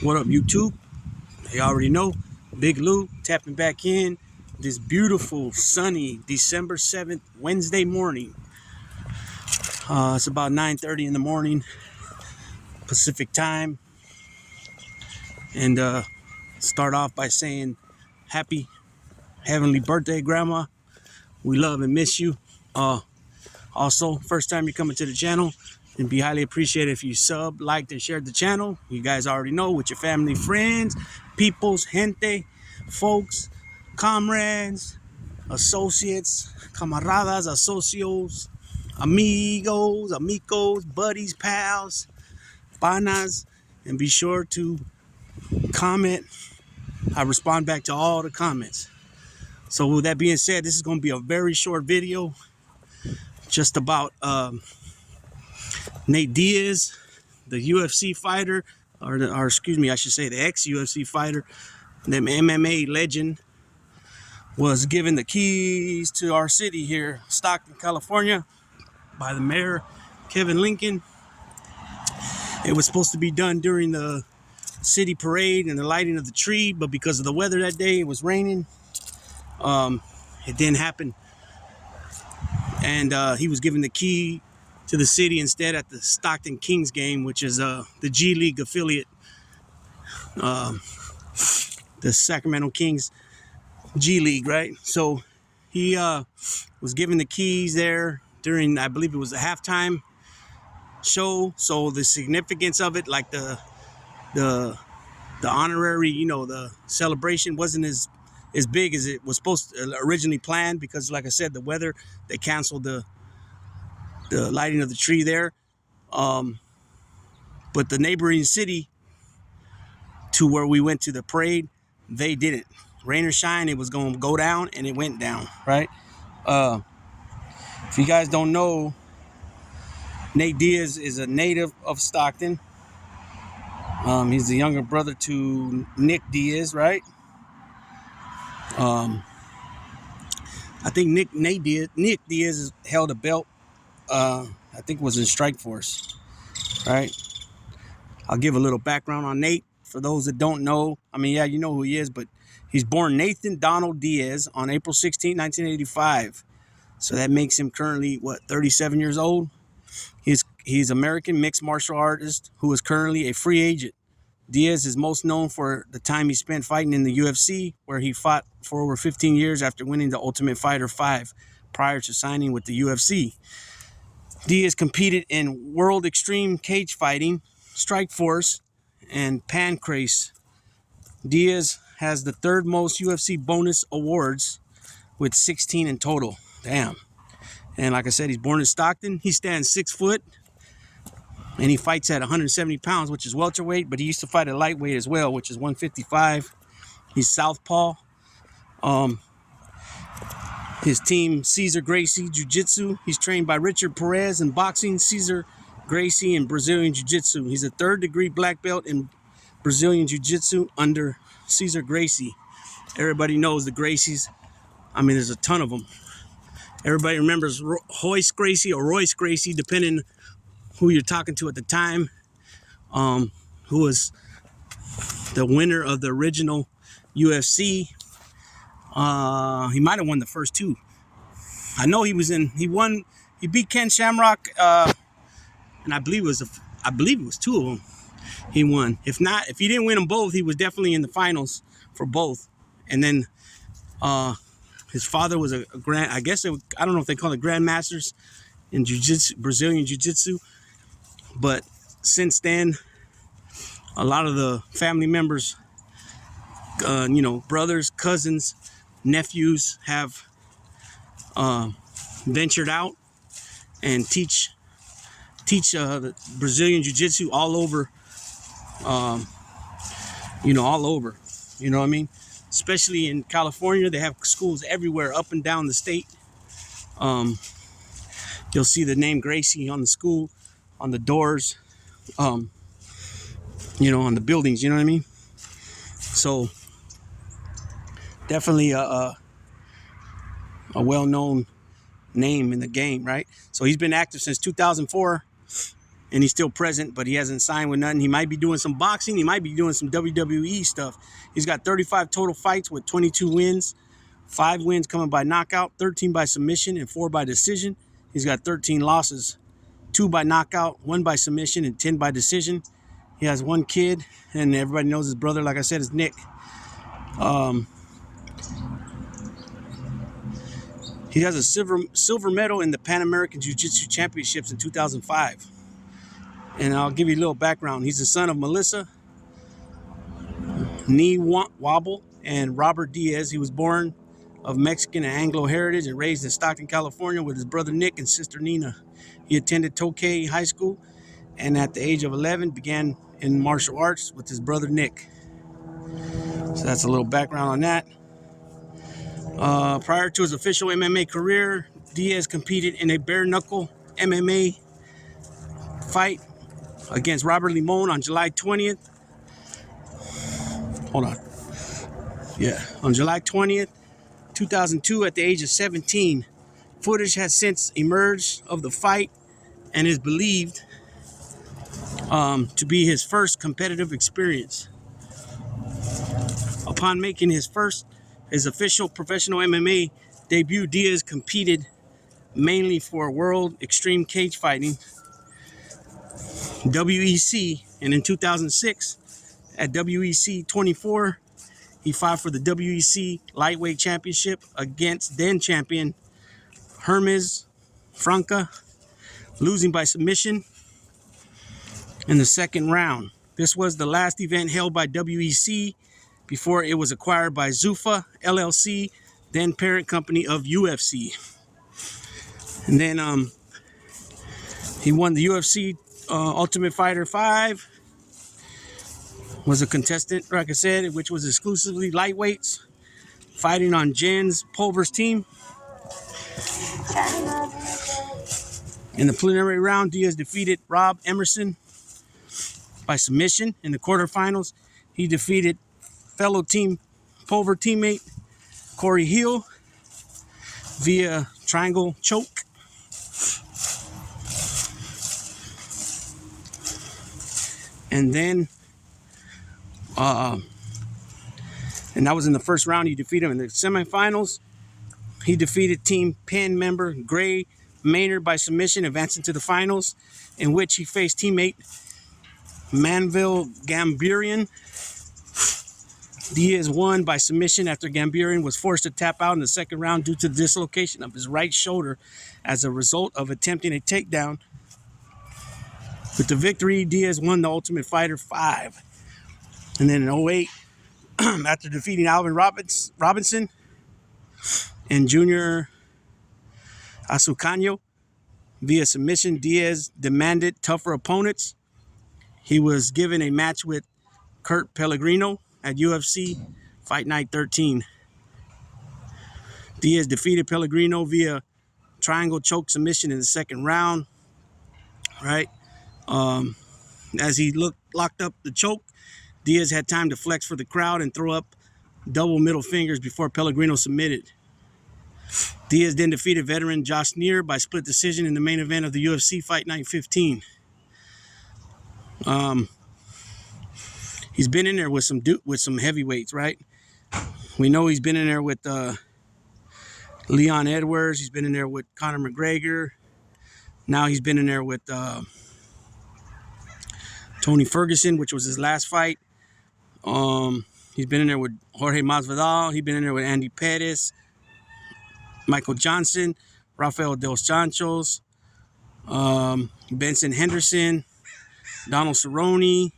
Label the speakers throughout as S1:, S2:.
S1: What up, YouTube? You already know. Big Lou tapping back in this beautiful, sunny December 7th, Wednesday morning. It's about 9:30 in the morning, Pacific time. And start off by saying happy heavenly birthday, Grandma. We love and miss you. Also, first time you're coming to the channel, and be highly appreciated if you sub, liked, and shared the channel. You guys already know, with your family, friends, peoples, gente, folks, comrades, associates, camaradas, asocios, amigos, buddies, pals, panas, and be sure to comment. I respond back to all the comments. So with that being said, this is going to be a very short video, just about Nate Diaz, the UFC fighter, or excuse me, I should say the ex-UFC fighter, the MMA legend, was given the keys to our city here, Stockton, California, by the mayor, Kevin Lincoln. It was supposed to be done during the city parade and the lighting of the tree, but because of the weather that day, it was raining. It didn't happen. And he was given the key to the city instead at the Stockton Kings game, which is the G League affiliate, the Sacramento Kings G League, right? So he was given the keys there during, I believe it was a halftime show. So the significance of it, like the honorary, the celebration wasn't as big as it was supposed to, originally planned, because like I said, the weather, they canceled the lighting of the tree there. But the neighboring city to where we went to the parade, they didn't. Rain or shine, it was going to go down, and it went down, right? If you guys don't know, Nate Diaz is a native of Stockton. He's the younger brother to Nick Diaz, right? I think Nick Diaz held a belt. I think it was in Strikeforce, right? I'll give a little background on Nate for those that don't know. I mean, yeah, you know who he is, but he's born Nathan Donald Diaz on April 16, 1985. So that makes him currently, 37 years old? He's American mixed martial artist who is currently a free agent. Diaz is most known for the time he spent fighting in the UFC, where he fought for over 15 years after winning the Ultimate Fighter 5 prior to signing with the UFC. Diaz competed in World Extreme Cage Fighting, Strikeforce, and Pancrase. Diaz has the third most UFC bonus awards, with 16 in total. Damn. And like I said, he's born in Stockton. He stands 6 foot, and he fights at 170 pounds, which is welterweight, but he used to fight at lightweight as well, which is 155. He's southpaw. His team, Cesar Gracie Jiu-Jitsu. He's trained by Richard Perez in boxing, Cesar Gracie in Brazilian Jiu-Jitsu. He's a third-degree black belt in Brazilian Jiu-Jitsu under Cesar Gracie. Everybody knows the Gracies. I mean, there's a ton of them. Everybody remembers Royce Gracie or Royce Gracie, depending who you're talking to at the time, who was the winner of the original UFC. He might have won the first two. I know he beat Ken Shamrock, and I believe it was two of them he won. If he didn't win them both, he was definitely in the finals for both. And then his father was a grand, I don't know if they call it grandmasters in jiu-jitsu, Brazilian jiu-jitsu. But since then, a lot of the family members, brothers, cousins, nephews, have ventured out and teach the Brazilian jiu-jitsu all over, all over, you know what I mean? Especially in California, they have schools everywhere, up and down the state. You'll see the name Gracie on the school, on the doors, on the buildings, you know what I mean? So definitely a well-known name in the game, right? So he's been active since 2004, and he's still present, but he hasn't signed with nothing. He might be doing some boxing. He might be doing some WWE stuff. He's got 35 total fights with 22 wins, 5 wins coming by knockout, 13 by submission, and 4 by decision. He's got 13 losses, 2 by knockout, 1 by submission, and 10 by decision. He has 1 kid, and everybody knows his brother, like I said, is Nick. He has a silver medal in the Pan American Jiu-Jitsu Championships in 2005. And I'll give you a little background. He's the son of Melissa, Knee Wobble, and Robert Diaz. He was born of Mexican and Anglo heritage and raised in Stockton, California with his brother Nick and sister Nina. He attended Tokay High School and at the age of 11 began in martial arts with his brother Nick. So that's a little background on that. Prior to his official MMA career, Diaz competed in a bare-knuckle MMA fight against Robert Limon on July 20th. On July 20th, 2002 at the age of 17. Footage has since emerged of the fight and is believed to be his first competitive experience. Upon making his official professional MMA debut, Diaz competed mainly for World Extreme Cage Fighting, WEC, and in 2006 at WEC 24, he fought for the WEC Lightweight Championship against then champion Hermes Franca, losing by submission in the second round. This was the last event held by WEC before it was acquired by Zuffa LLC, then parent company of UFC. And then he won the UFC Ultimate Fighter 5, was a contestant, like I said, which was exclusively lightweights, fighting on Jens Pulver's team. In the preliminary round, Diaz defeated Rob Emerson by submission. In the quarterfinals, he defeated fellow team Pulver teammate Corey Hill via triangle choke. And then and that was in the first round. He defeated him. In the semifinals, he defeated team Penn member Gray Maynard by submission, advancing to the finals, in which he faced teammate Manville Gambirian. Diaz won by submission after Gambirian was forced to tap out in the second round due to the dislocation of his right shoulder as a result of attempting a takedown. With the victory, Diaz won the Ultimate Fighter 5. And then in 2008, after defeating Alvin Robinson and Junior Asucanio via submission, Diaz demanded tougher opponents. He was given a match with Kurt Pellegrino at UFC Fight Night 13. Diaz defeated Pellegrino via triangle choke submission in the second round. Right? As he locked up the choke, Diaz had time to flex for the crowd and throw up double middle fingers before Pellegrino submitted. Diaz then defeated veteran Josh Neer by split decision in the main event of the UFC Fight Night 15. He's been in there with some heavyweights, right? We know he's been in there with Leon Edwards. He's been in there with Conor McGregor. Now he's been in there with Tony Ferguson, which was his last fight. He's been in there with Jorge Masvidal. He's been in there with Andy Pettis, Michael Johnson, Rafael Dos Anjos, Benson Henderson, Donald Cerrone,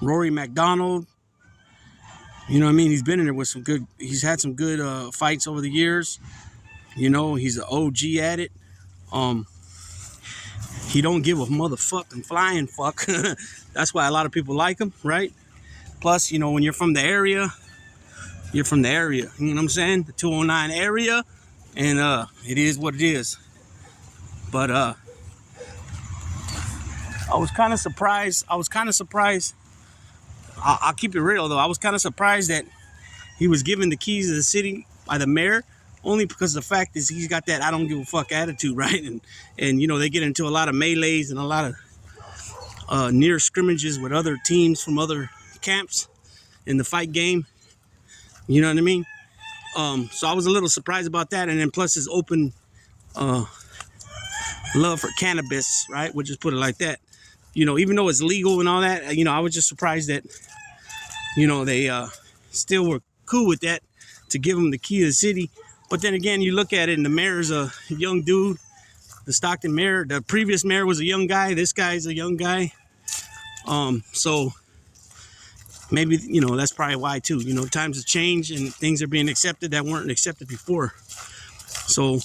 S1: Rory McDonald. You know what I mean? He's been in there with he's had some good fights over the years. You know, he's an OG at it. He don't give a motherfucking flying fuck. That's why a lot of people like him, right? Plus, you know, when you're from the area, you're from the area. You know what I'm saying? The 209 area. And it is what it is. But I was kind of surprised. I'll keep it real, though. I was kind of surprised that he was given the keys of the city by the mayor only because the fact is he's got that I don't give a fuck attitude, right? And you know, they get into a lot of melees and a lot of near scrimmages with other teams from other camps in the fight game. You know what I mean? So I was a little surprised about that, and then plus his open love for cannabis, right? We'll just put it like that. You know, even though it's legal and all that, you know, I was just surprised that, you know, they still were cool with that to give him the key to the city. But then again, you look at it, and the mayor's a young dude. The Stockton mayor, the previous mayor was a young guy. This guy's a young guy. So maybe, you know, that's probably why too. You know, times have changed and things are being accepted that weren't accepted before. So,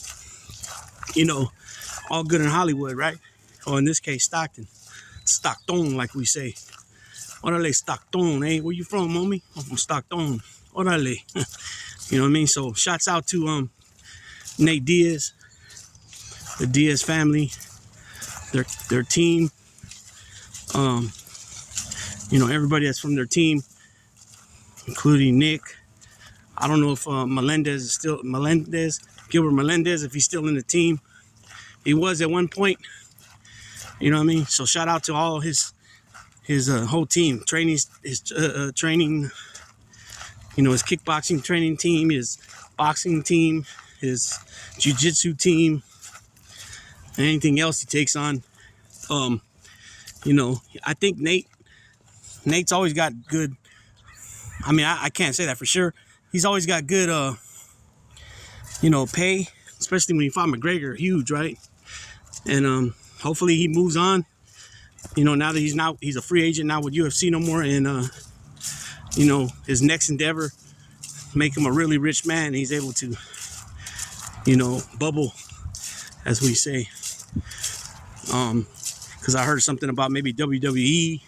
S1: you know, all good in Hollywood, right? Or in this case, Stockton. Stockton, like we say. Orale, Stockton, eh? Where you from, homie? I'm from Stockton. Orale. You know what I mean? So, shouts out to Nate Diaz, the Diaz family, their team. You know, everybody that's from their team, including Nick. I don't know if Gilbert Melendez, if he's still in the team. He was at one point. You know what I mean? So shout out to all his whole team, training, you know, his kickboxing training team, his boxing team, his jiu-jitsu team, and anything else he takes on. You know, I think Nate's always got good. I mean, I can't say that for sure. He's always got good, you know, pay, especially when he fought McGregor, huge, right? And hopefully he moves on. You know, now that he's a free agent now with UFC no more, and you know, his next endeavor make him a really rich man. He's able to, you know, bubble, as we say. Because I heard something about maybe WWE.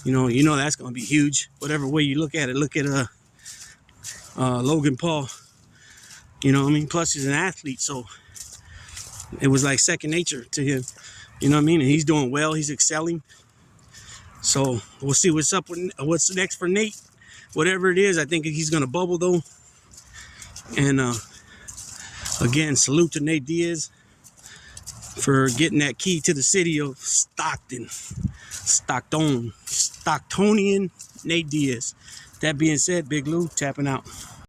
S1: You know that's gonna be huge. Whatever way you look at it, look at Logan Paul. You know what I mean? Plus he's an athlete, so it was like second nature to him. You know what I mean? And he's doing well. He's excelling. So we'll see what's up with what's next for Nate. Whatever it is, I think he's gonna bubble though. And again, salute to Nate Diaz for getting that key to the city of Stockton. Stocktonian Nate Diaz. That being said, Big Lou tapping out.